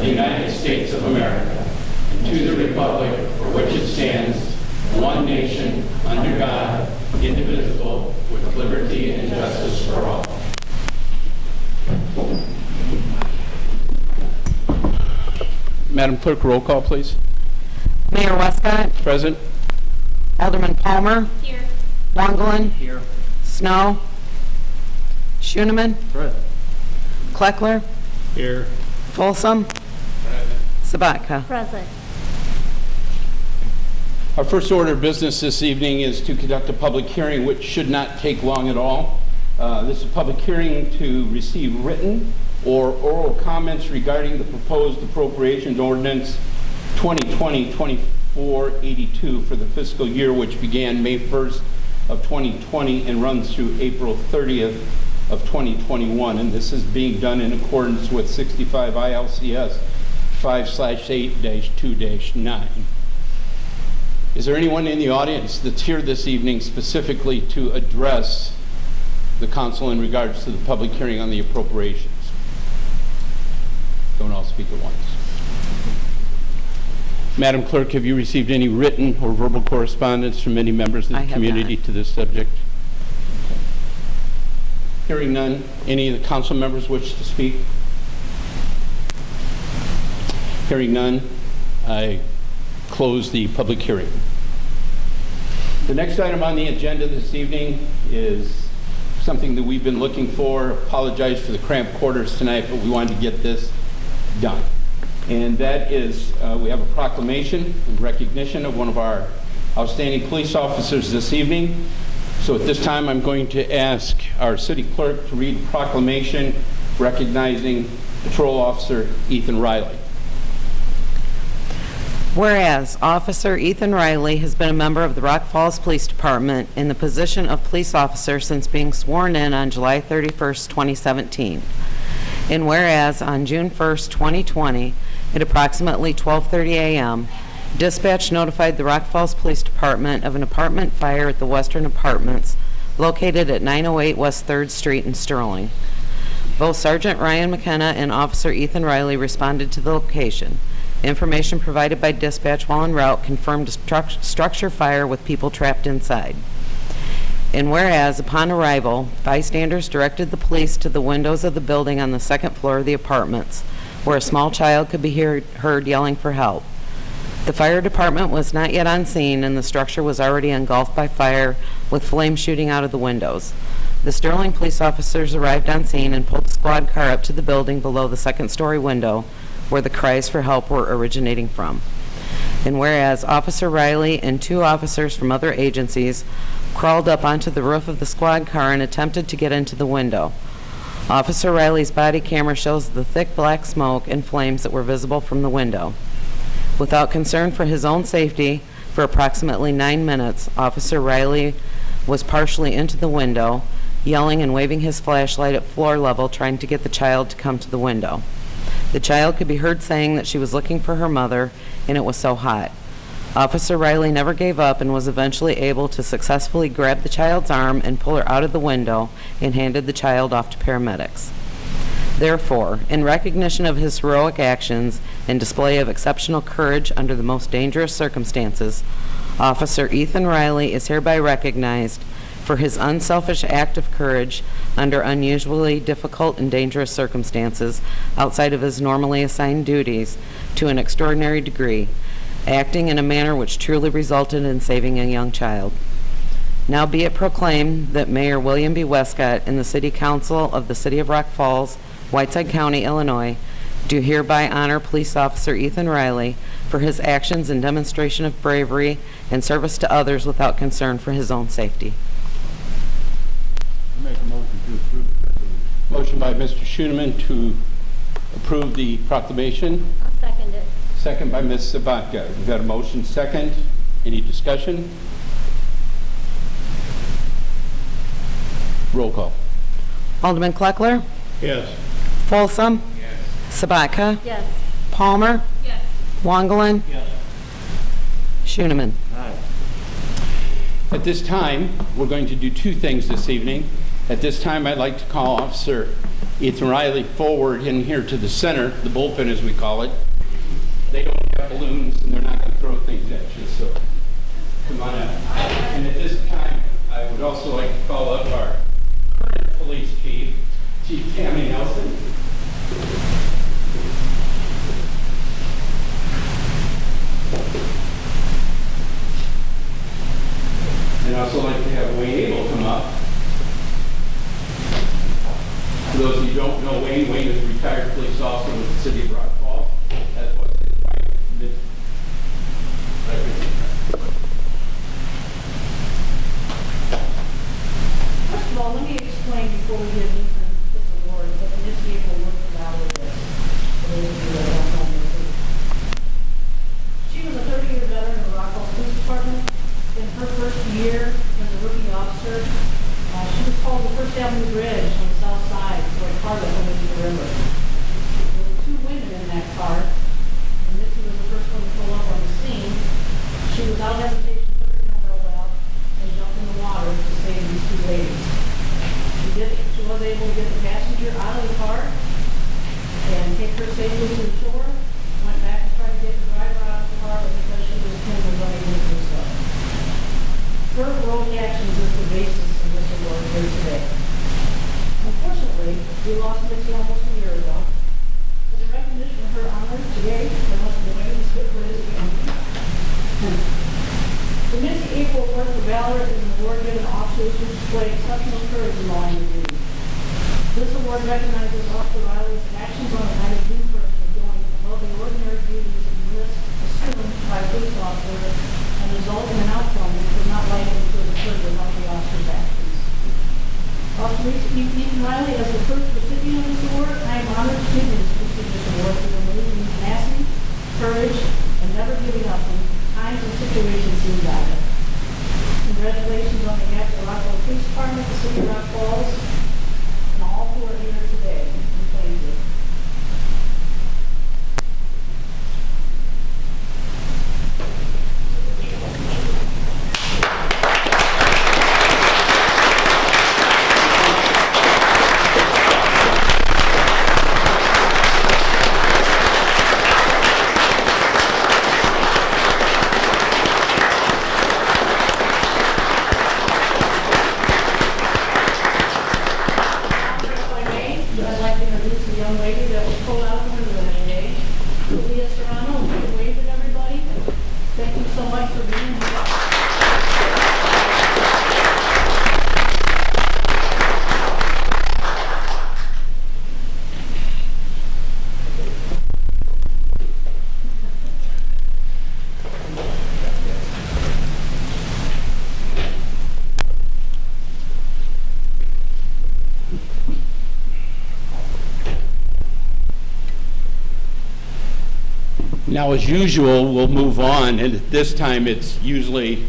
the United States of America, and to the republic for which it stands, one nation, under God, indivisible, with liberty and justice for all. Madam Clerk, roll call, please. Mayor Westcott, Present. Alderman Palmer, Here. Wongelin, Here. Snow, Schoeneman, Present. Kleckler, Here. Folsom, Sabatka. Present. Our first order of business this evening is to conduct a public hearing, which should not take long at all. This is a public hearing to receive written or oral comments regarding the proposed appropriations ordinance 2020-2482 for the fiscal year, which began May 1st of 2020 and runs through April 30th of 2021. And this is being done in accordance with 65 ILCS 5/8-2-9. Is there anyone in the audience that's here this evening specifically to address the council in regards to the public hearing on the appropriations? Don't all speak at once. Madam Clerk, have you received any written or verbal correspondence from any members of I the have community not. to this subject? Hearing none, any of the council members wish to speak? Hearing none, I close the public hearing. The next item on the agenda this evening is something that we've been looking for. Apologize for the cramped quarters tonight, but we wanted to get this done. And that is, we have a proclamation in recognition of one of our outstanding police officers this evening. So at this time, I'm going to ask our city clerk to read the proclamation recognizing Patrol Officer Ethan Riley. Whereas Officer Ethan Riley has been a member of the Rock Falls Police Department in the position of police officer since being sworn in on July 31st, 2017. And whereas on June 1st, 2020, at approximately 12:30 a.m., dispatch notified the Rock Falls Police Department of an apartment fire at the Western Apartments located at 908 West 3rd Street in Sterling. Both Sergeant Ryan McKenna and Officer Ethan Riley responded to the location. Information provided by dispatch while en route confirmed a structure fire with people trapped inside. And whereas, upon arrival, bystanders directed the police to the windows of the building on the second floor of the apartments, where a small child could be heard yelling for help. The fire department was not yet on scene, and the structure was already engulfed by fire, with flames shooting out of the windows. The Sterling police officers arrived on scene and pulled the squad car up to the building below the second-story window, where the cries for help were originating from. And whereas Officer Riley and two officers from other agencies crawled up onto the roof of the squad car and attempted to get into the window. Officer Riley's body camera shows the thick black smoke and flames that were visible from the window. Without concern for his own safety, for approximately 9 minutes, Officer Riley was partially into the window, yelling and waving his flashlight at floor level, trying to get the child to come to the window. The child could be heard saying that she was looking for her mother, and it was so hot. Officer Riley never gave up and was eventually able to successfully grab the child's arm and pull her out of the window and handed the child off to paramedics. Therefore, in recognition of his heroic actions and display of exceptional courage under the most dangerous circumstances, Officer Ethan Riley is hereby recognized for his unselfish act of courage under unusually difficult and dangerous circumstances outside of his normally assigned duties to an extraordinary degree, acting in a manner which truly resulted in saving a young child. Now be it proclaimed that Mayor William B. Westcott and the City Council of the City of Rock Falls, Whiteside County, Illinois, do hereby honor Police Officer Ethan Riley for his actions and demonstration of bravery and service to others without concern for his own safety. Make a motion to approve. Motion by Mr. Schoeneman to approve the proclamation. I'll second it. Second by Ms. Sabatka. We've got a motion second. Any discussion? Roll call. Alderman Kleckler, Yes. Folsom, Sabatka, Yes. Palmer, Yes. Wongelin, Yes. Schoeneman. Aye. At this time, we're going to do two things this evening. At this time, I'd like to call Officer Ethan Riley forward in here to the center, the bullpen as we call it. They don't have balloons and they're not going to throw things at you, so come on out. And at this time, I would also like to call up our current police chief, Chief Tammy Nelson. And I'd also like to have Wayne Abel come up. For those of you who don't know Wayne, Wayne is a retired police officer with the city of Rock Falls. That's what his wife did. First of all, let me explain before we give Ethan this award what the Missy April Work for Valor is. For those of you that don't know Missy. She was a 30-year veteran of the Rock Falls Police Department. In her first year as a rookie officer, she was called the First Avenue Bridge on the south side for a car that went into the river. There were 2 women in that car, and Missy was the first one to pull up on the scene. She without hesitation took her umbrella out and jumped in the water to save these 2 ladies. She was able to get the passenger out of the car and take her safely to the shore, went back and tried to get the driver out of the car, but because she was pinned and unable to do so. Her heroic actions is the basis of this award here today. Unfortunately, we lost Missy almost a year ago. As a recognition of her honor today, I must be waiting to skip for this again. The Missy April Award for Valor is an award given to officers who display exceptional courage in line of duty. This award recognizes Officer Riley's actions on the night of June 1st of going above the ordinary duties of the list assumed by a police officer and result in an outcome which was not likely to occur without the officer's actions. Officer Ethan Riley, as the first recipient of this award, I am honored to give this prestigious award for the amazing tenacity, courage, and never giving up when times and situations seem dire. Congratulations on behalf of the Rock Falls Police Department, the City of Rock Falls, and all who are here today. We thank you. I'd like to introduce the young lady that was pulled out of the river today, Leah Serrano. You can wave at everybody. Thank you so much for being here. Now, as usual, we'll move on, and at this time, it's usually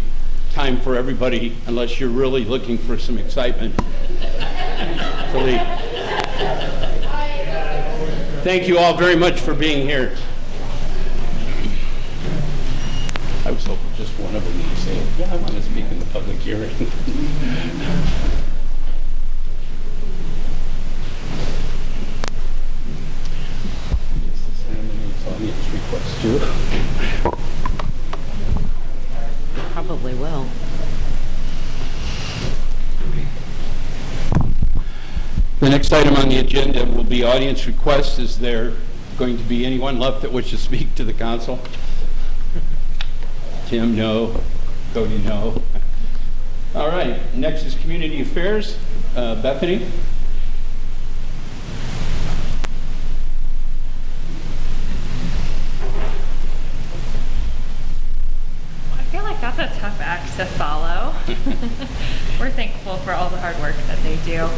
time for everybody, unless you're really looking for some excitement, to leave. Thank you all very much for being here. I was hoping just one of them would say, yeah, I want to speak in the public hearing. Audience request too. Probably will. The next item on the agenda will be audience requests. Is there going to be anyone left that wishes to speak to the council? Tim, no. Cody, no. All right, next is community affairs. Bethany? That's a tough act to follow. We're thankful for all the hard work that they do.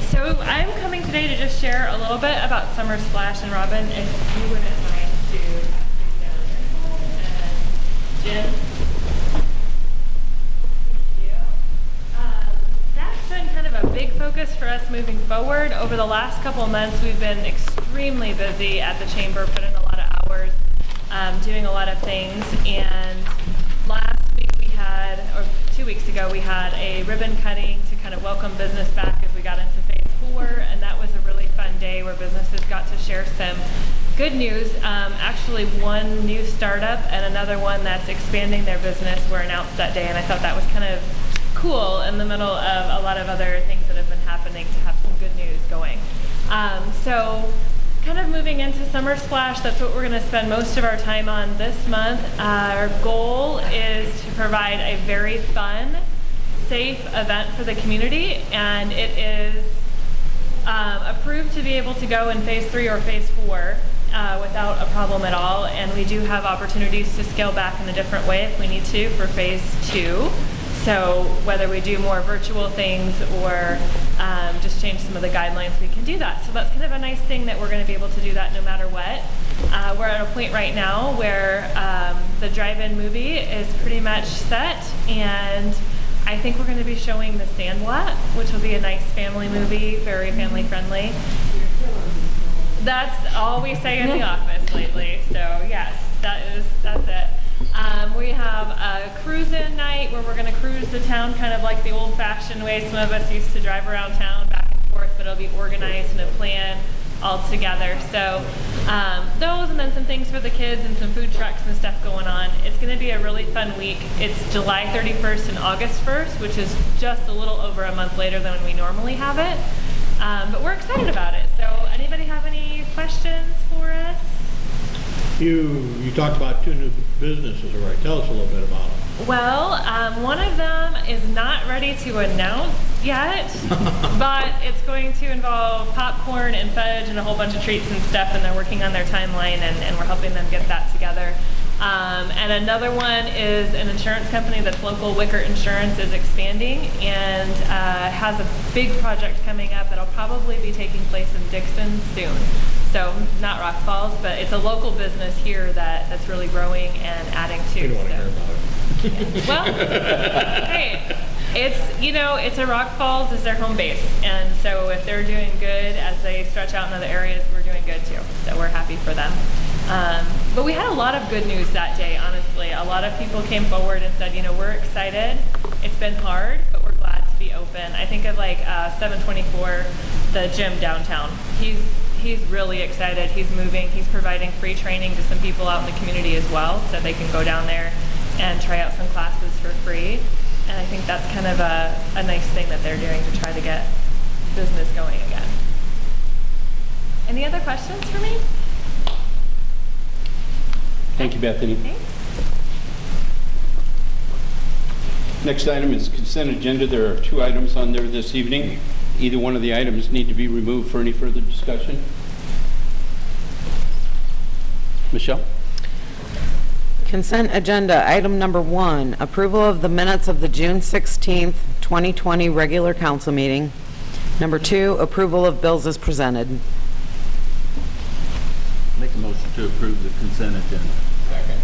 So I'm coming today to just share a little bit about Summer Splash, and Robin, if you wouldn't mind to pass down your phone, and Jim. Thank you. That's been kind of a big focus for us moving forward. Over the last couple of months, we've been extremely busy at the chamber, put in a lot of hours, doing a lot of things, and last week we had, or 2 weeks ago, we had a ribbon cutting to kind of welcome business back as we got into phase 4, and that was a businesses got to share some good news. Actually, one new startup and another one that's expanding their business were announced that day, and I thought that was kind of cool in the middle of a lot of other things that have been happening to have some good news going. So kind of moving into Summer Splash, that's what we're going to spend most of our time on this month. Our goal is to provide a very fun, safe event for the community, and it is approved to be able to go in phase 3 or phase 4 without a problem at all, and we do have opportunities to scale back in a different way if we need to for phase 2. So whether we do more virtual things or just change some of the guidelines, we can do that. So that's kind of a nice thing that we're going to be able to do that no matter what. We're at a point right now where the drive-in movie is pretty much set, and I think we're going to be showing The Sandlot, which will be a nice family movie, very family friendly. That's all we say in the office lately. So yes, that's it. We have a cruise-in night where we're going to cruise the town kind of like the old-fashioned way some of us used to drive around town back and forth, but it'll be organized and a plan all together. So those, and then some things for the kids and some food trucks and stuff going on. It's going to be a really fun week. It's July 31st and August 1st, which is just a little over a month later than when we normally have it. But we're excited about it. So anybody have any questions for us? You talked about 2 new businesses, right? Tell us a little bit about them. Well, one of them is not ready to announce yet, but it's going to involve popcorn and fudge and a whole bunch of treats and stuff, and they're working on their timeline, and we're helping them get that together. And another one is an insurance company that's local. Wicker Insurance is expanding and has a big project coming up that'll probably be taking place in Dixon soon. So not Rock Falls, but it's a local business here that's really growing and adding to. You don't want to hear about it. Well, hey, it's a Rock Falls is their home base, and so if they're doing good as they stretch out in other areas, we're doing good too. So we're happy for them. But we had a lot of good news that day, honestly. A lot of people came forward and said, we're excited. It's been hard, but we're glad to be open. I think of like 724, the gym downtown. He's really excited. He's moving. He's providing free training to some people out in the community as well, so they can go down there and try out some classes for free. And I think that's kind of a nice thing that they're doing to try to get business going again. Any other questions for me? Thank you, Bethany. Thanks. Next item is consent agenda. There are 2 items on there this evening. Either one of the items need to be removed for any further discussion. Michelle? Consent agenda, item number 1, approval of the minutes of the June 16th, 2020 regular council meeting. Number 2, approval of bills as presented. Make a motion to approve the consent agenda. Second.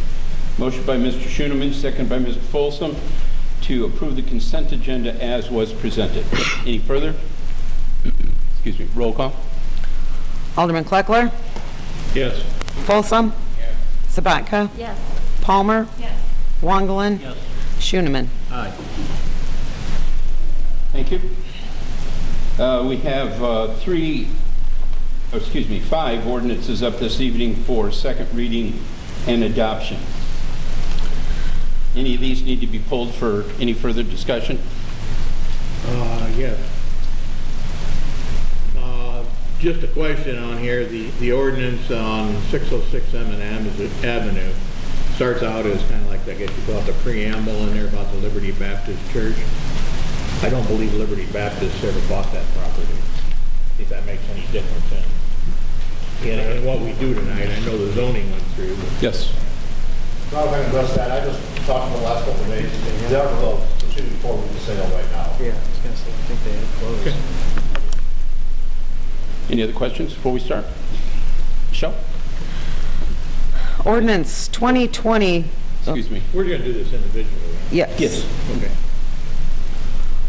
Motion by Mr. Schoeneman, second by Mr. Folsom, to approve the consent agenda as was presented. Any further? Excuse me. Roll call. Alderman Kleckler, Yes. Folsom, Yes. Sabatka, Yes. Palmer, Yes. Wangelin, Yes. Schoeneman. Aye. Thank you. We have 5 ordinances up this evening for second reading and adoption. Any of these need to be pulled for any further discussion? Yes. Just a question on here. The ordinance on 606 Emmett Avenue starts out as kind of like, I guess you call it the preamble in there about the Liberty Baptist Church. I don't believe Liberty Baptist ever bought that property, if that makes any difference in what we do tonight. I know the zoning went through. But Yes. Not if I can address that, I just talked to the last couple of days, they are closed, so shooting forward to sale right now. Yeah, I was gonna say, I think they had closed. Okay. Any other questions before we start? Michelle? Ordinance 2020, Excuse me. We're going to do this individually. yes. Yes. Okay.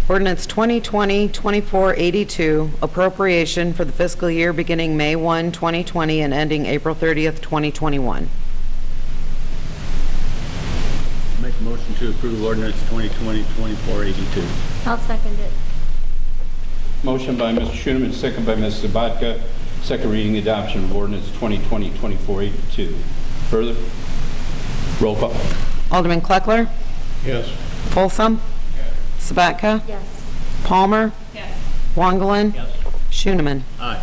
Ordinance 2020-2482, appropriation for the fiscal year beginning May 1, 2020 and ending April 30th, 2021. Make a motion to approve ordinance 2020-2482. I'll second it. Motion by Mr. Schoeneman, second by Ms. Sabatka, second reading adoption of ordinance 2020-2482. Further? Roll call. Alderman Kleckler. Yes. Folsom. Sabatka. Yes. Palmer. Yes. Wangelin. Yes. Schoeneman. Aye.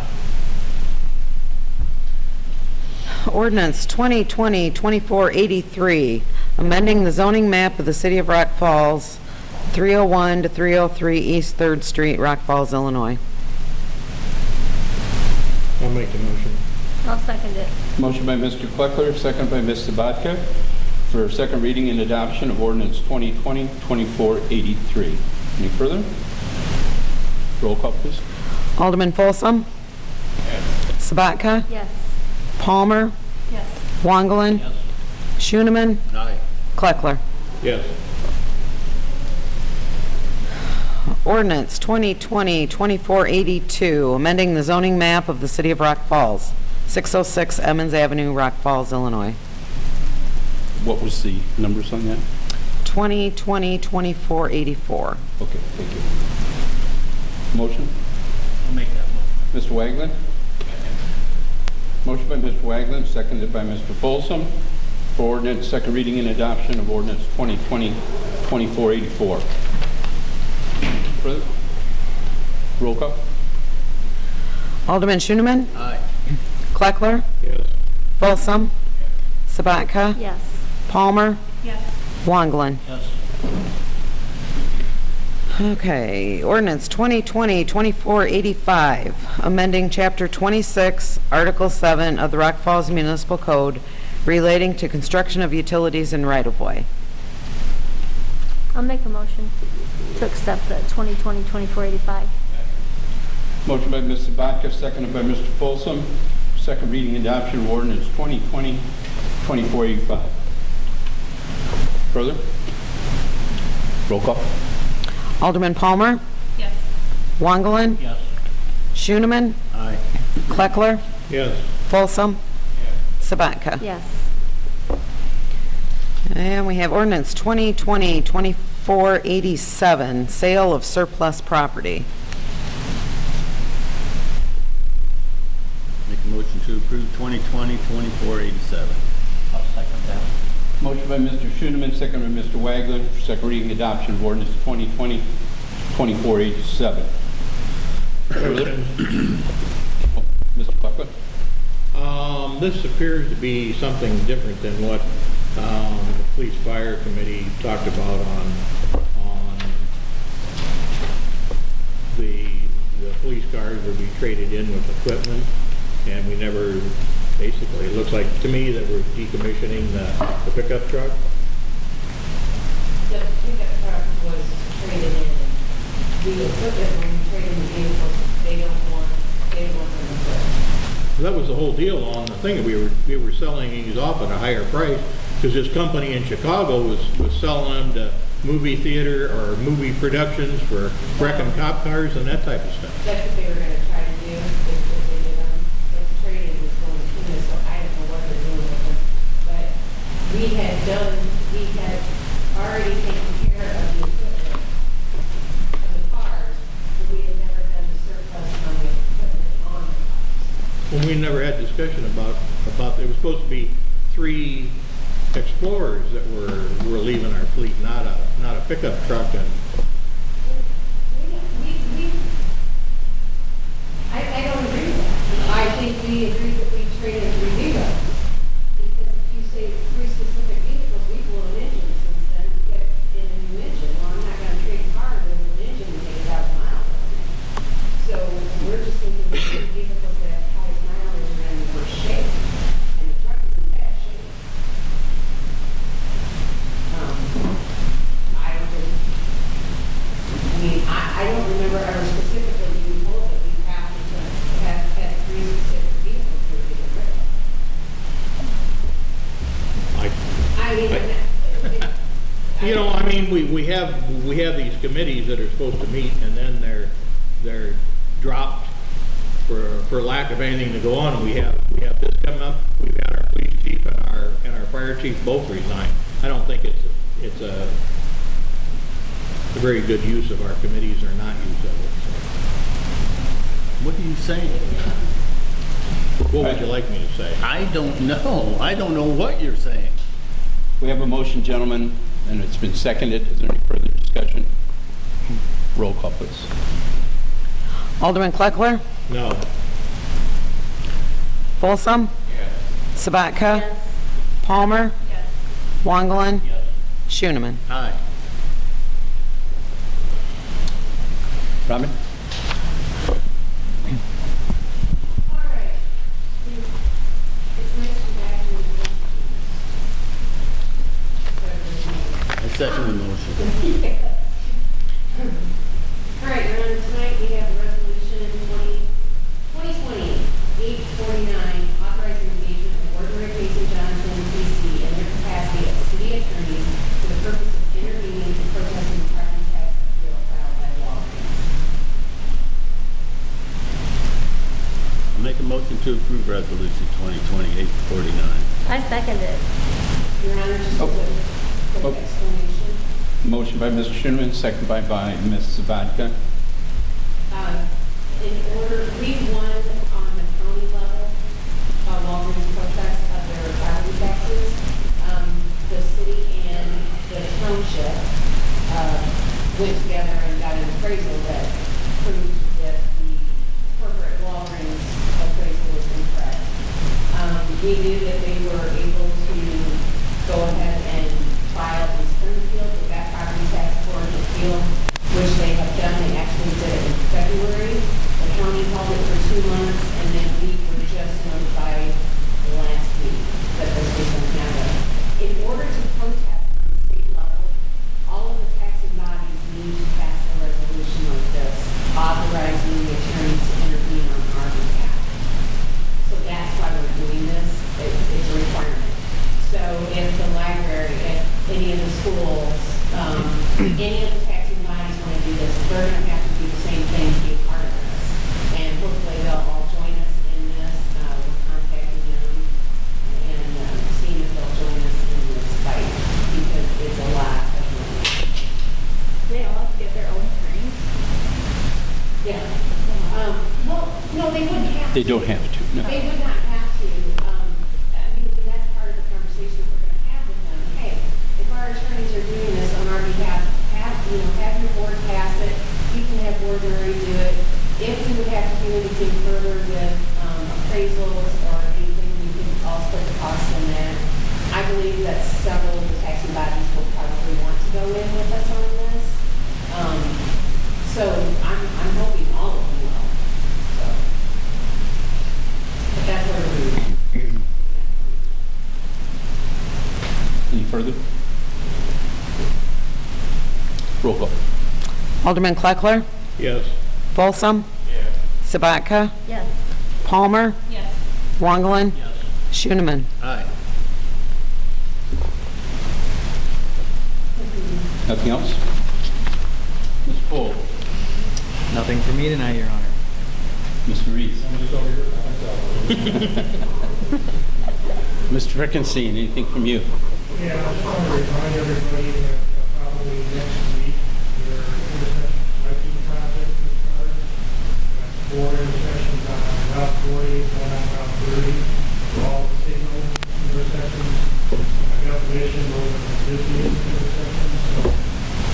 Ordinance 2020-2483, amending the zoning map of the City of Rock Falls, 301 to 303 East 3rd Street, Rock Falls, Illinois. I'll make the motion. I'll second it. Motion by Mr. Kleckler, second by Ms. Sabatka, for second reading and adoption of ordinance 2020-2483. Any further? Roll call, please. Alderman Folsom. Sabatka. Yes. Palmer. Yes. Wangelin. Yes. Schoeneman. Aye. Kleckler. Yes. Ordinance 2020-2482, amending the zoning map of the City of Rock Falls, 606 Emmons Avenue, Rock Falls, Illinois. What was the numbers on that? 2020-2484. Okay, thank you. Motion? I'll make that motion. Mr. Waglin? Motion by Mr. Waglin, seconded by Mr. Folsom, for ordinance, second reading and adoption of ordinance 2020-2484. Further? Roll call. Alderman Schoeneman. Aye. Kleckler. Yes. Folsom. Sabatka. Yes. Palmer. Yes. Wangelin. Yes. Okay, ordinance 2020-2485, amending Chapter 26, Article 7 of the Rock Falls Municipal Code relating to construction of utilities and right-of-way. I'll make a motion to accept the 2020-2485. Motion by Ms. Sabatka, seconded by Mr. Folsom, second reading and adoption of ordinance 2020-2485. Further? Roll call. Alderman Palmer. Yes. Wangelin. Yes. Schoeneman. Aye. Kleckler. Yes. Folsom. Sabatka. Yes. And we have ordinance 2020-2487, sale of surplus property. Make a motion to approve 2020-2487. I'll second that. Motion by Mr. Schoeneman, second by Mr. Waglin, for second reading adoption of ordinance 2020-2487. Question. Mr. Buckler? This appears to be something different than what the police fire committee talked about on the police cars would be traded in with equipment, and we never, basically, it looks like to me that we're decommissioning the pickup truck. The pickup truck was traded in. The equipment, when you trade in the vehicles, they don't want them equipped. That was the whole deal on the thing. We were selling these off at a higher price because this company in Chicago was selling them to movie theater or movie productions for wrecking cop cars and that type of stuff. That's what they were gonna try to do, if they did, but the trading was going through this, so I don't know what they're doing with them. But we had already taken care of the equipment of the cars, but we had never done the surplus on the equipment on the cars. Well, we never had discussion about, there was supposed to be 3 Explorers that were leaving our fleet, not a pickup truck. And I don't agree with that. I think we agreed that we traded 3 vehicles. Because if you say 3 specific vehicles, we blew an engine since then to get in a new engine. Well, I'm not gonna trade a car with an engine to take 1,000 miles. So we're just thinking of 3 vehicles that have highest mileage and in worse shape. And the truck is in bad shape. I don't remember ever specifically being told that we have to have had 3 specific vehicles to be we have these committees that are supposed to meet, and then they're dropped for lack of anything to go on. And we have this coming up. We've got our police chief and our fire chief both resigned. I don't think it's a very good use of our committees or not use of it. What are you saying? What would you like me to say? I don't know. I don't know what you're saying. We have a motion, gentlemen, and it's been seconded. Is there any further discussion? Roll call, please. Alderman Kleckler? No. Folsom? Sabatka? Palmer? Wongelin? Schooneman? Aye. Robin? All right. It's nice to be back in the I second the motion. All right, Your Honor, tonight we have a resolution 2020-849, authorizing engagement of Warden Mason Johnson, PC, in their capacity as city attorneys for the purpose of intervening and protesting the property tax appeal filed by Walgreens. I'll make a motion to approve resolution 2020-849. I second it. Your Honor, just a quick Oh. explanation. Motion by Mr. Schooneman, seconded by Ms. Sabatka. In order, we won on the county level, Walgreens protest of their property taxes. The city and the township went together and got an appraisal that proved that the corporate Walgreens appraisal was incorrect. We knew that they were able to go ahead and file in Springfield with that property tax court appeal, which they have done. They actually did it in February. The county held it for 2 months, and then we were just notified last week that this was going to happen. In order to protest at the state level, all of the taxing bodies need to pass a resolution like this, authorizing the attorneys to intervene on our behalf. So that's why we're doing this. It's a requirement. So if the library, if any of the schools, any of the taxing bodies want to do this, they're going to have to do the same thing to be part of this. And hopefully they'll all join us in this. We're contacting them and seeing if they'll join us in this fight because it's a lot of money. They all have to get their own attorneys. Yeah. Well, no, they wouldn't have to. They don't have to, no. They would not have to. I mean, that's part of the conversation we're going to have with them. Hey, if our attorneys are doing this on our behalf, have your board pass it. You can have Board Murray do it. If we would have to do anything further with appraisals or anything, we can all split the costs on that. I believe that several of the taxing bodies will probably want to go in with us on this. So I'm hoping all of them will. So, but that's where we. Any further? Roll call. Alderman Kleckler? Yes. Folsom? Sabatka? Yes. Palmer? Yes. Wongelin? Schooneman? Aye. Nothing else? Ms. Cole? Nothing for me tonight, Your Honor. Mr. Reese? Mr. Frickenstein, anything from you? Yeah, I just want to remind everybody that probably next week, your intersection striping project will start. That's 4 intersections on Route 40, 1 on Route 30, for all the signal intersections. I got permission over the existing intersections, so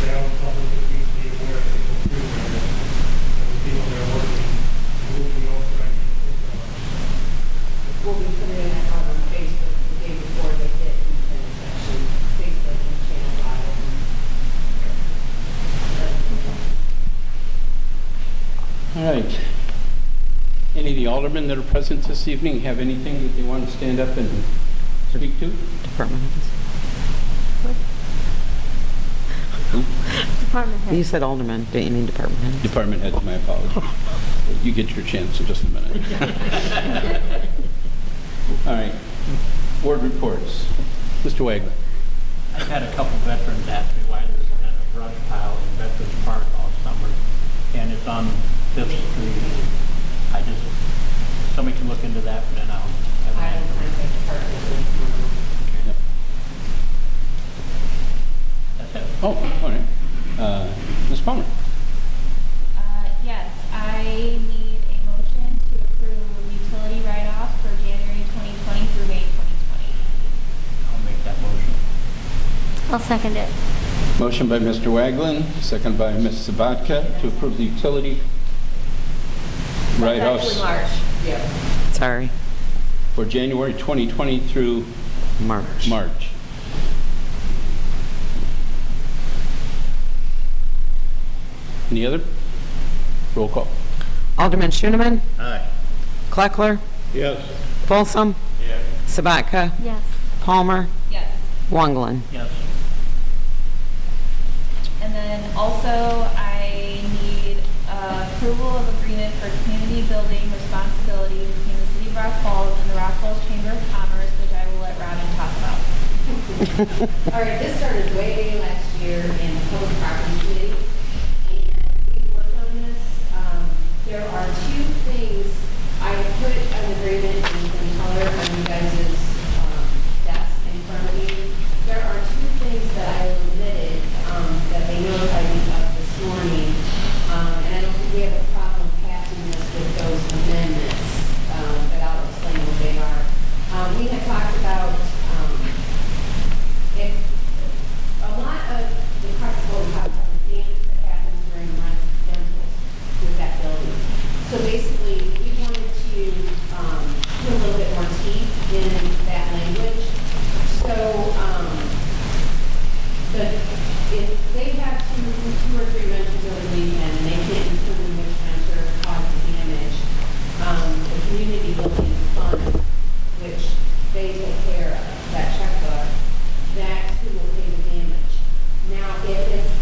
now the public needs to be aware of people through there. And the people that are working, moving over, We'll be putting it out on Facebook the day before they hit each intersection, Facebook and Channel 5. All right. Any of the aldermen that are present this evening have anything that they want to stand up and speak to? Department heads. Department head. You said alderman, didn't you mean department head? Department heads, my apologies. You get your chance in just a minute. All right. Board reports. Mr. Wagner. I've had a couple veterans ask me why there's been a brush pile in Veterans Park all summer, and it's on 5th Street. Somebody can look into that, and then I'll have I an will answer. contact the department. Yep. That's it. Oh, all right. Ms. Palmer. Yes, I need a motion to approve utility write-off I'll second it. Motion by Mr. Waglin, second by Ms. Sabatka to approve the utility write-offs March. Yeah. Sorry, for January 2020 through March. March. Any other? Roll call. Alderman Schooneman, Aye. Kleckler, Yes. Folsom, Sabatka, Yes. Palmer, Yes. Wonglin. Yes. And then also, I need approval of agreement for community building responsibility between the City of Rock Falls and the Rock Falls Chamber of Commerce, which I will let Robin talk about. All right, this started way last year in Public Property Committee, and we worked on this. There are two things I put an agreement in color on you guys' desk in front of you. There are two things that I omitted that they notified me of this morning, and I don't think we have a problem passing this with those amendments, but I'll explain what they are. We had talked about if a lot of the practical damage that happens during rentals with that building. So basically, we wanted to put a little bit more teeth in that language. So, if they have two or three renters over the weekend and they can't determine which renter caused the damage, the community building fund, which they take care of, that checkbook, that's who will pay the damage. Now, if it's,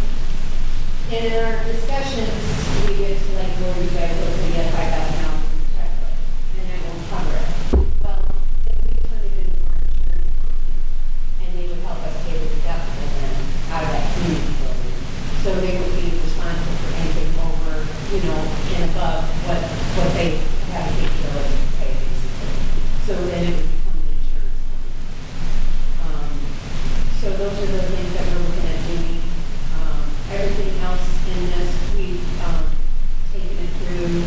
in our discussions, we get to like, well, you guys will say, get $5,000 in the checkbook, and that won't cover it. Well, if we turn it into our insurance company, and they would help us pay the deductible then out of that community building. So they would be responsible for anything over, and above what they have the capability to pay, basically. So then it would become an insurance company. So those are the things that we're looking at doing. Everything else in this, we've taken it through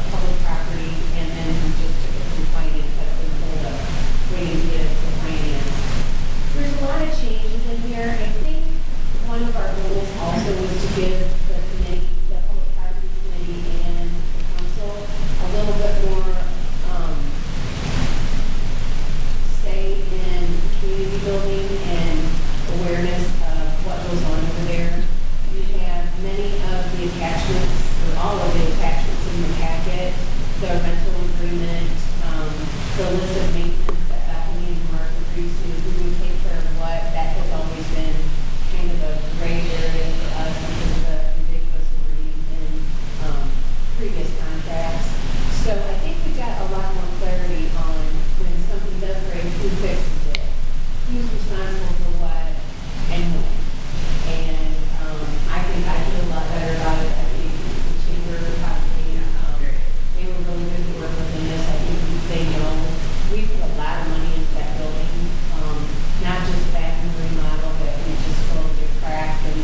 public property, and then we just took it through finance. That's been hold up, waiting to get it to finance. There's a lot of changes in here. I think one of our goals also was to give the committee, the public property committee and the council a little bit more say in community building and awareness of what goes on over there. We have many of the attachments, or all of the attachments in the packet, the rental agreement, the list of maintenance that Bethany and Mark agreed to, who would take care of what. That has always been kind of a gray area for us because of the ambiguous wording in previous contracts. So I think we've got a lot more clarity on when something does break, who fixes it, who's responsible for what, and when. And I think I feel a lot better about it. I think the chamber probably, they were really good to work with in this. I think they know we put a lot of money into that building, not just back in the remodel, but we just filled the crack and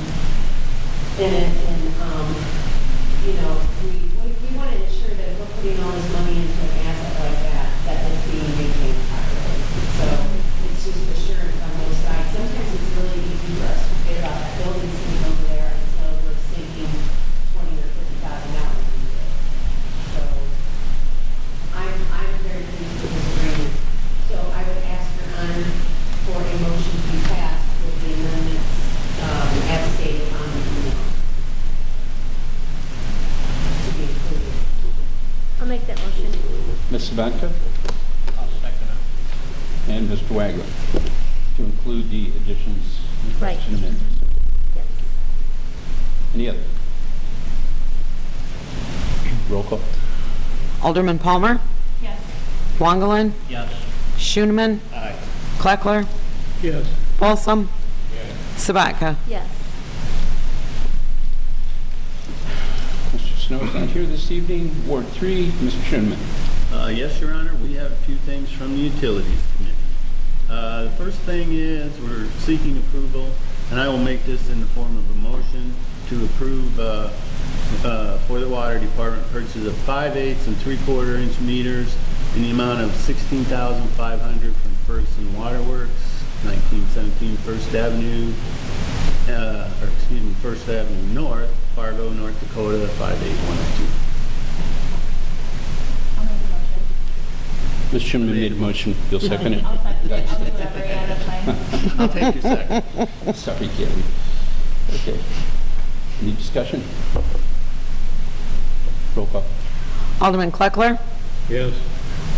in it. And, we want to ensure that if we're putting all this money into an asset like that, that it's being maintained properly. So it's just assurance on both sides. Sometimes it's really easy for us to forget about that building sitting over there until we're sinking $20,000 or $50,000 into it. So I'm very pleased with this agreement. So I would ask your honor for a motion to be passed with the amendments as stated on the email. To be included. I'll make that motion. Ms. Sabatka I'll second it. and Mr. Wagler to include the additions and Right. correction amendments. Yes. Any other? Roll call. Alderman Palmer, Yes. Wonglin, Yes. Schooneman, Aye. Kleckler, Yes. Folsom, Sabatka. Yes. Mr. Snow's not here this evening. Ward 3, Mr. Schoenman. Yes, Your Honor, we have a few things from the Utilities Committee. The first thing is we're seeking approval, and I will make this in the form of a motion to approve for the Water Department purchase of 5/8 and 3/4 inch meters in the amount of $16,500 from Ferguson Waterworks. 1917 First Avenue, First Avenue North, Fargo, North Dakota, 58102. I'll make a motion. Ms. Schuman made a motion. You'll second it? I'll second it. I'll do whatever you out of time. I'll take your second. Sorry, Gary. Okay. Any discussion? Roll call. Alderman Kleckler, Yes.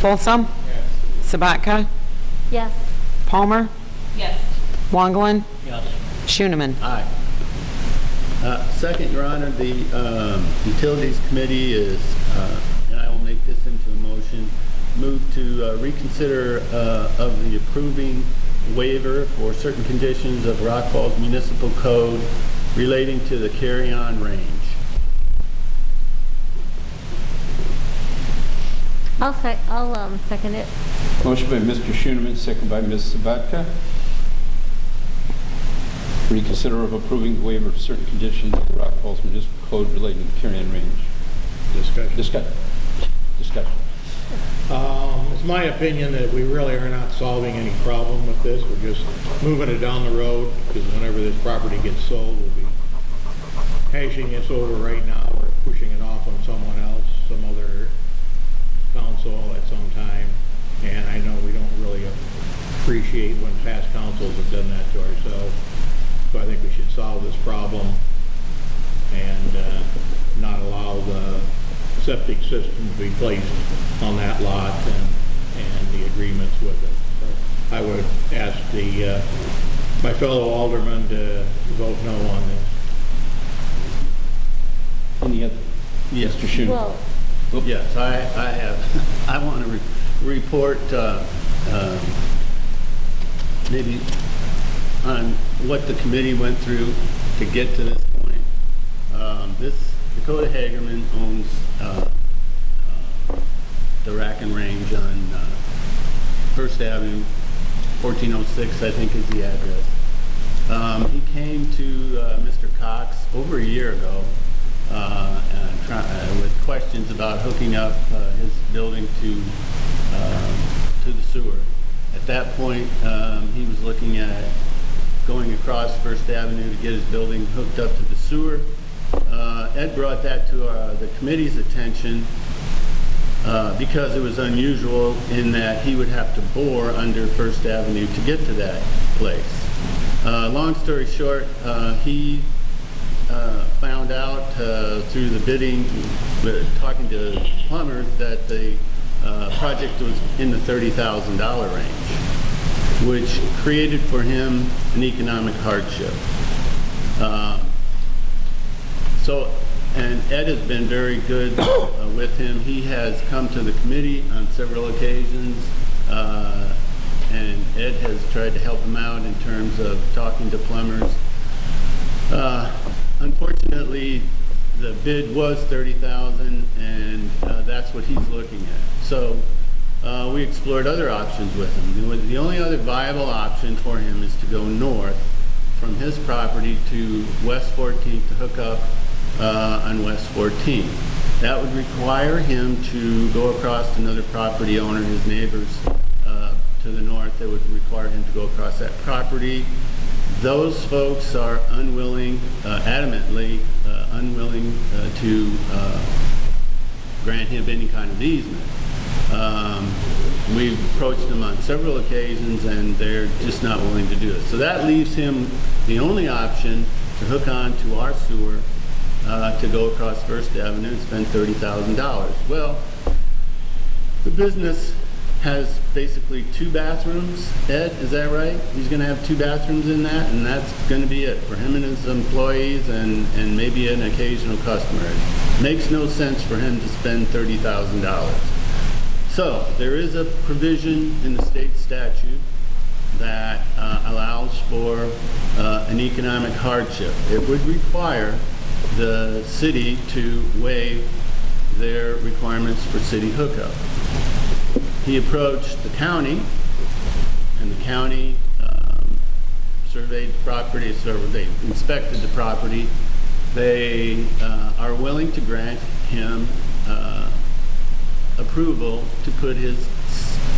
Folsom, Sabatka, Yes. Palmer, Yes. Wongolin, Yes. Schooneman. Aye. Second, Your Honor, the Utilities Committee is, and I will make this into a motion, move to reconsider of the approving waiver for certain conditions of Rock Falls Municipal Code relating to the carry-on range. I'll second it. Motion by Mr. Schooneman, second by Ms. Sabatka. Reconsider of approving the waiver of certain conditions of the Rock Falls Municipal Code relating to carry-on range. Discussion. Discussion. It's my opinion that we really are not solving any problem with this. We're just moving it down the road, because whenever this property gets sold, we'll be hashing this over right now, or pushing it off on someone else, some other council at some time. And I know we don't really appreciate when past councils have done that to ourselves. So I think we should solve this problem and not allow the septic system to be placed on that lot and the agreements with it. So I would ask my fellow aldermen to vote no on this. Any other? Yes. Mr. Schooneman. Well, Yes, I have. I want to report maybe on what the committee went through to get to this point. Dakota Hagerman owns the Rack and Range on First Avenue, 1406, I think is the address. He came to Mr. Cox over a year ago with questions about hooking up his building to the sewer. At that point, he was looking at going across First Avenue to get his building hooked up to the sewer. Ed brought that to the committee's attention because it was unusual in that he would have to bore under First Avenue to get to that place. Long story short, he found out through the bidding, talking to plumbers, that the project was in the $30,000 range, which created for him an economic hardship. And Ed has been very good with him. He has come to the committee on several occasions, and Ed has tried to help him out in terms of talking to plumbers. Unfortunately, the bid was $30,000, and that's what he's looking at. So we explored other options with him. The only other viable option for him is to go north from his property to West 14th to hook up on West 14th. That would require him to go across another property owner, his neighbors to the north. That would require him to go across that property. Those folks are unwilling, adamantly unwilling to grant him any kind of easement. We've approached them on several occasions, and they're just not willing to do it. So that leaves him the only option to hook on to our sewer to go across First Avenue and spend $30,000. Well, the business has basically 2 bathrooms. Ed, is that right? He's going to have 2 bathrooms in that, and that's going to be it for him and his employees and maybe an occasional customer. It makes no sense for him to spend $30,000. So there is a provision in the state statute that allows for an economic hardship. It would require the city to waive their requirements for city hookup. He approached the county, and the county surveyed the property, so they inspected the property. They are willing to grant him approval to put his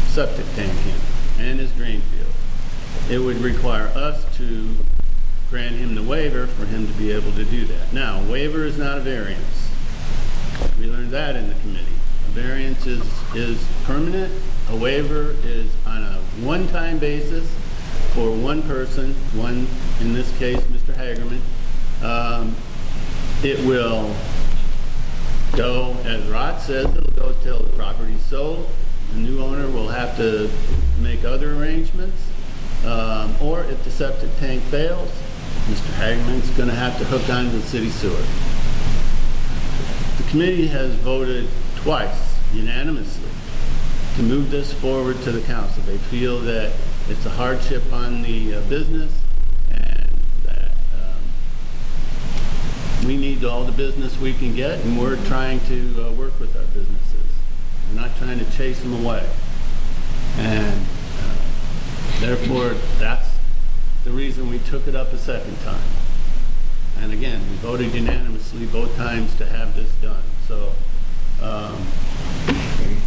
septic tank in and his drain field. it would require us to grant him the waiver for him to be able to do that. Now, waiver is not a variance. We learned that in the committee. A variance is permanent. A waiver is on a one-time basis for one person, in this case, Mr. Hagerman. It will go, as Rod says, it'll go till the property's sold. The new owner will have to make other arrangements. Or if the septic tank fails, Mr. Hagerman's going to have to hook onto the city sewer. The committee has voted twice unanimously to move this forward to the council. They feel that it's a hardship on the business and that we need all the business we can get, and we're trying to work with our businesses. We're not trying to chase them away. And therefore, that's the reason we took it up a second time. And again, we voted unanimously both times to have this done. So,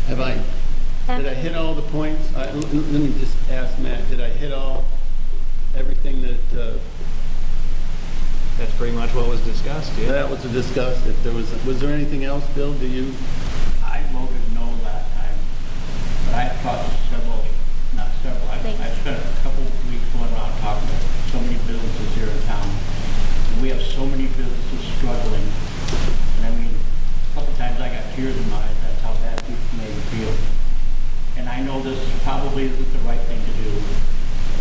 did I hit all the points? Let me just ask Matt, did I hit everything that, That's pretty much what was discussed, yeah. that was discussed? If there was there anything else, Bill? Do you? I voted no last time, but I've talked to I've spent a couple of weeks going around talking to so many businesses here in town. And we have so many businesses struggling. And I mean, a couple of times I got tears in my eyes. That's how bad people made me feel. And I know this probably isn't the right thing to do,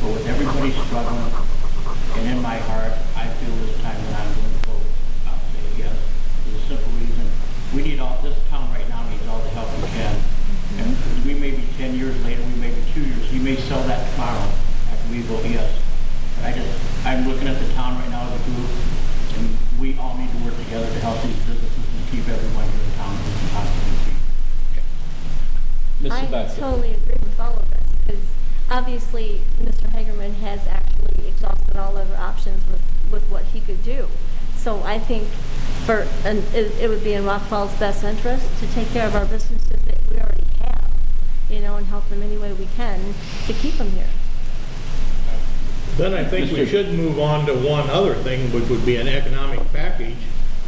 but with everybody struggling, and in my heart, I feel this time that I'm going to vote. I'll say yes. There's a simple reason. This town right now needs all the help we can. And we may be 10 years later, we may be 2 years. You may sell that tomorrow after we vote yes. But I'm looking at the town right now as a group, and we all need to work together to help these businesses and keep everyone here in town who can possibly be. Ms. I Sebastian. totally agree with all of this, because obviously Mr. Hagerman has actually exhausted all other options with what he could do. So I think it would be in Rock Fall's best interest to take care of our businesses that we already have, and help them any way we can to keep them here. Then I think we should move on to one other thing, which would be an economic package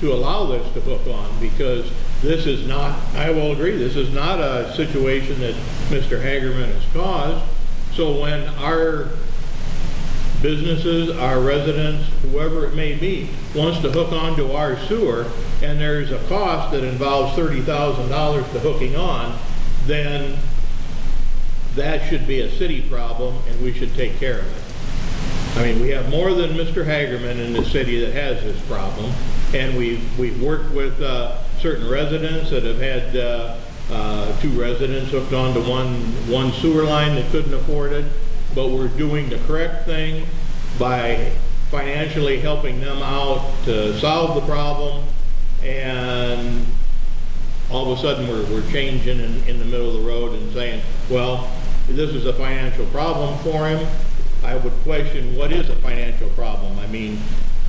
to allow this to hook on, because this is not, I will agree, this is not a situation that Mr. Hagerman has caused. So when our businesses, our residents, whoever it may be, wants to hook onto our sewer, and there's a cost that involves $30,000 to hooking on, then that should be a city problem, and we should take care of it. I mean, we have more than Mr. Hagerman in the city that has this problem, and we've worked with certain residents that have had 2 residents hooked onto one sewer line that couldn't afford it. But we're doing the correct thing by financially helping them out to solve the problem, and all of a sudden we're changing in the middle of the road and saying, well, this is a financial problem for him. I would question, what is a financial problem? I mean,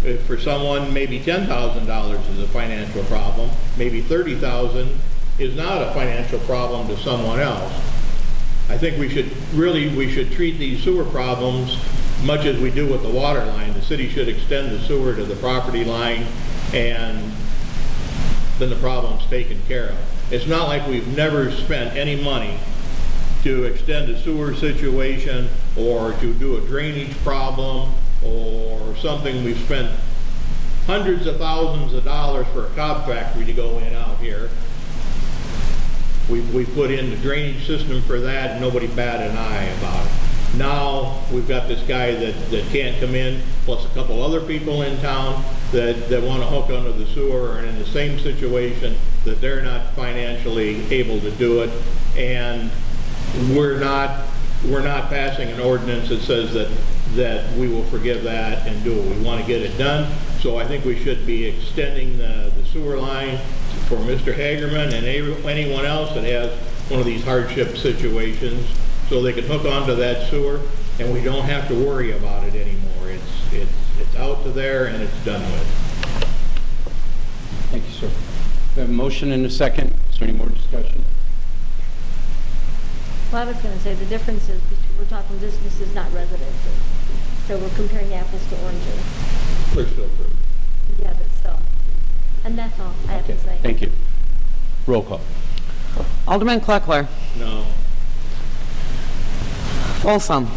if for someone, maybe $10,000 is a financial problem, maybe $30,000 is not a financial problem to someone else. I think we should treat these sewer problems much as we do with the water line. The city should extend the sewer to the property line, and then the problem's taken care of. It's not like we've never spent any money to extend a sewer situation or to do a drainage problem or something. We've spent hundreds of thousands of dollars for a cob factory to go in out here. We put in the drainage system for that, and nobody batted an eye about it. Now, we've got this guy that can't come in, plus a couple other people in town that want to hook onto the sewer and in the same situation that they're not financially able to do it. And we're not passing an ordinance that says that we will forgive that and do it. We want to get it done. So I think we should be extending the sewer line for Mr. Hagerman and anyone else that has one of these hardship situations, so they can hook onto that sewer, and we don't have to worry about it anymore. It's out to there and it's done with. Thank you, sir. We have a motion and a second. Is there any more discussion? Well, I was going to say the difference is between we're talking businesses, not residences. So we're comparing apples to oranges. They're still approved. Yeah, but still. And that's all I have Okay, to say. thank you. Roll call. Alderman Kleckler. No. Folsom.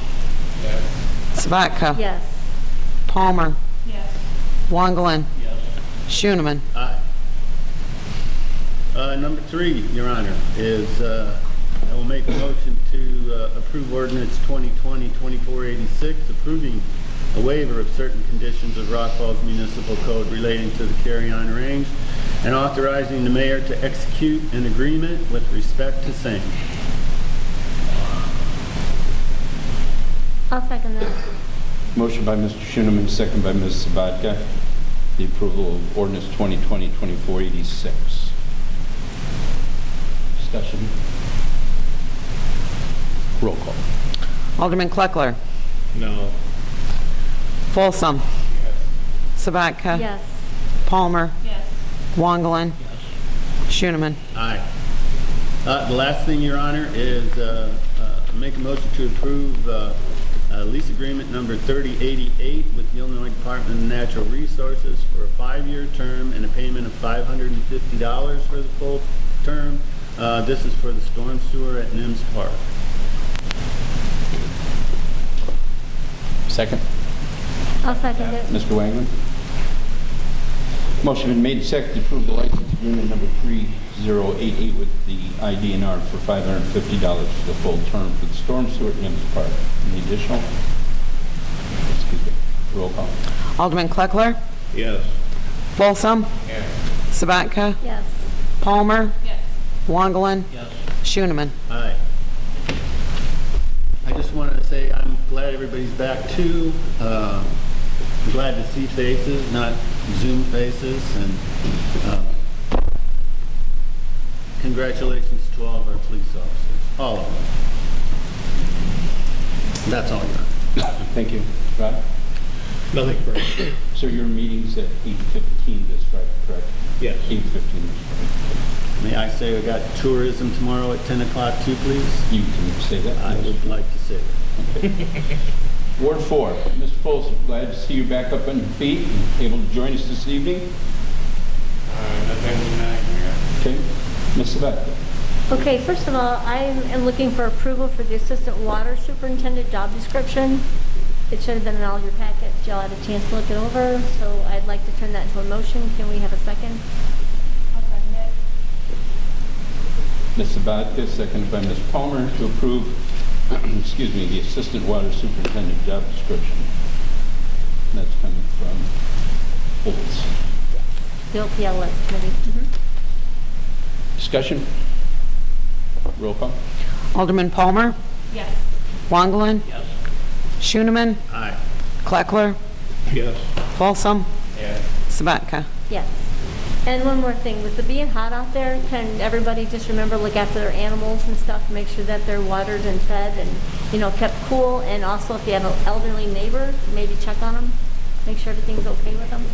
Sabatka. Yes. Palmer. Yes. Wangelin. Yes. Schoeneman. Aye. Number 3, Your Honor, is I will make a motion to approve ordinance 2020-2486, approving a waiver of certain conditions of Rock Falls Municipal Code relating to the carry-on range, and authorizing the mayor to execute an agreement with respect to same. I'll second that. Motion by Mr. Schoeneman, second by Ms. Sabatka, the approval of ordinance 2020-2486. Discussion. Roll call. Alderman Kleckler. No. Folsom. Sabatka. Yes. Palmer. Yes. Wangelin. Schoeneman. Aye. The last thing, Your Honor, is make a motion to approve lease agreement number 3088 with the Illinois Department of Natural Resources for a 5-year term and a payment of $550 for the full term. This is for the storm sewer at Nims Park. Second. I'll second it. Mr. Wagner. Motion been made and seconded to approve the license agreement number 3088 with the IDNR for $550 for the full term for the storm sewer at Nims Park. Any additional? Excuse me. Roll call. Alderman Kleckler. Yes. Folsom. Sabatka. Yes. Palmer. Yes. Wangelin. Yes. Schoeneman. Aye. I just wanted to say I'm glad everybody's back too. I'm glad to see faces, not Zoom faces, and congratulations to all of our police officers, all of them. That's all, Your Honor. Thank you. Rod? Nothing further. So your meeting's at 8:15 this Friday, correct? Yes. 8:15 this May I say we got tourism tomorrow at 10 o'clock too, please? Friday. You can say that. I would like to say that. Ward 4, Mr. Folsom, glad to see you back up on your feet and able to join us this evening. Nothing tonight, Mayor. Okay. Ms. Sabatka. Okay, first of all, I am looking for approval for the Assistant Water Superintendent job description. It should have been in all your packets. Y'all had a chance to look it over, so I'd like to turn that into a motion. Can we have a second? I'll second it. Ms. Sabatka, seconded by Ms. Palmer, to approve, excuse me, the Assistant Water Superintendent job description. That's coming from Olds. The OPLS committee. Discussion? Roll call. Alderman Palmer. Yes. Wangelin. Yes. Schoeneman. Aye. Kleckler. Yes. Folsom. Yes. Sabatka. Yes. And one more thing, with it being hot out there, can everybody just remember, look after their animals and stuff, make sure that they're watered and fed and, kept cool. And also if you have an elderly neighbor, maybe check on them, make sure everything's okay with them.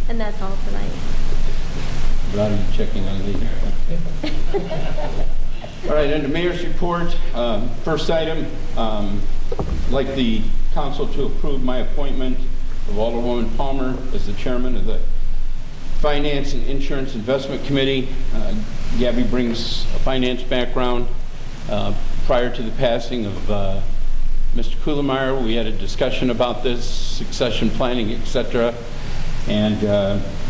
And that's all tonight. Rod, are you checking on the? All right, under Mayor's report, first item, I'd like the council to approve my appointment of Alderwoman Palmer as the chairman of the Finance and Insurance Investment Committee. Gabby brings a finance background. Prior to the passing of Mr. Kuhlemeyer, we had a discussion about this, succession planning, etc. And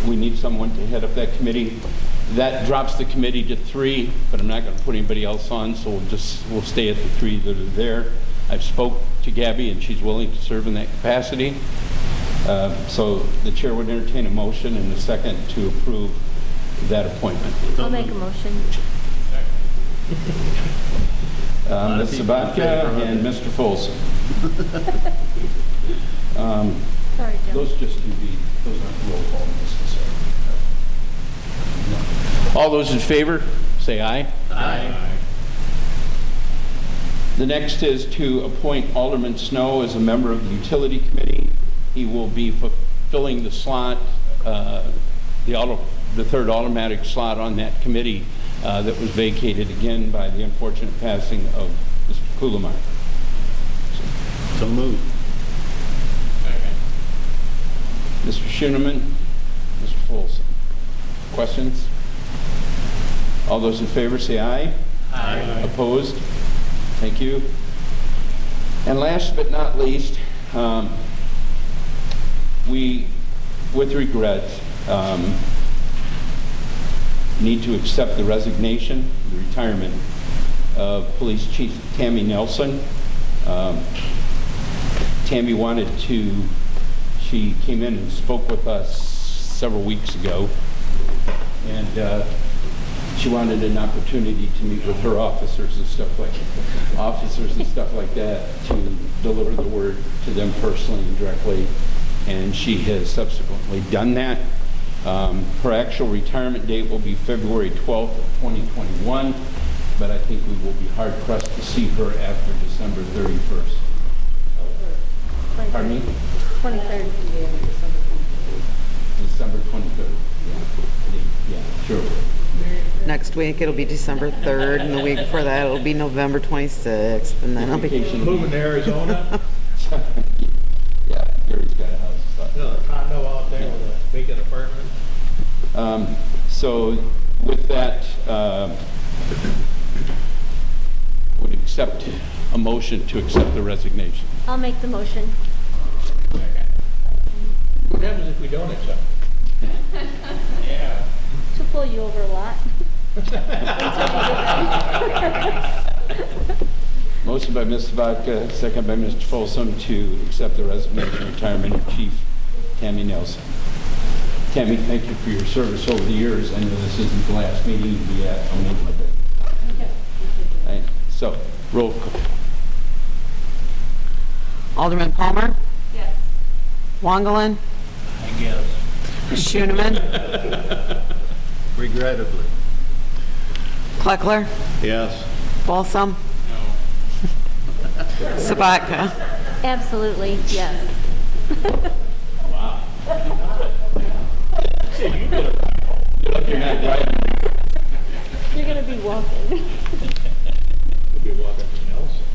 we need someone to head up that committee. That drops the committee to 3, but I'm not going to put anybody else on, so we'll stay at the 3 that are there. I've spoke to Gabby, and she's willing to serve in that capacity. So the chair would entertain a motion and a second to approve that appointment. I'll make a motion. Ms. Sabatka and Mr. Folsom. Sorry, Jim. Those just do those aren't roll call necessary. No. All those in favor, say aye. Aye. The next is to appoint Alderman Snow as a member of the Utility Committee. He will be fulfilling the slot, the third automatic slot on that committee that was vacated again by the unfortunate passing of Mr. Kugelmeyer. So moved. Mr. Schoeneman, Mr. Folsom. Questions? All those in favor say aye. Aye. Opposed? Thank you. And last but not least, we, with regret, need to accept the resignation, the retirement of Police Chief Tammy Nelson. Tammy she came in and spoke with us several weeks ago, and she wanted an opportunity to meet with her officers and stuff like that, to deliver the word to them personally and directly, and she has subsequently done that. Her actual retirement date will be February 12th of 2021, but I think we will be hard pressed to see her after December 31st. Pardon me? 23rd. December 23rd. Yeah, sure. Next week, it'll be December 3rd, and the week before that, it'll be November 26th, and then I'll be... Moving to Arizona? Yeah, Gary's got a house. No, a condo out there with a vacant apartment? So with that, would accept a motion to accept the resignation. I'll make the motion. What happens if we don't accept? Yeah. She'll pull you over a lot. Motion by Ms. Vodka, second by Mr. Folsom to accept the resignation and retirement of Chief Tammy Nelson. Tammy, thank you for your service over the years. I know this isn't the last meeting you'll be at. I'll make my bed. Right. So, roll call. Alderman Palmer? Yes. Wangelin? I guess. Schoeneman? Regrettably. Kleckler? Yes. Folsom? No. Sabatka? Absolutely, yes. Wow. You're lucky you're not driving. You're going to be walking. We'll be walking to Nelson.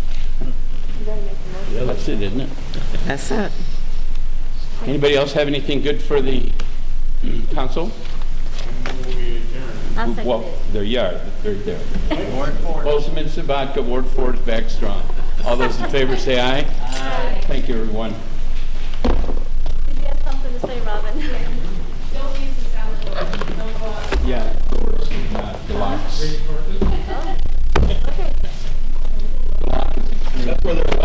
You better make the motion. Yeah, that's it, isn't it? That's it. Anybody else have anything good for the council? I'll second Well, it. there you are. They're there. Ward 4. Folsom and Sabatka, Ward 4 is back strong. All those in favor say aye. Aye. Thank you, everyone. Did you have something to say, Robin? Still needs to sound good. Yeah, doors and the locks. Okay. The lock is extremely- That's where they're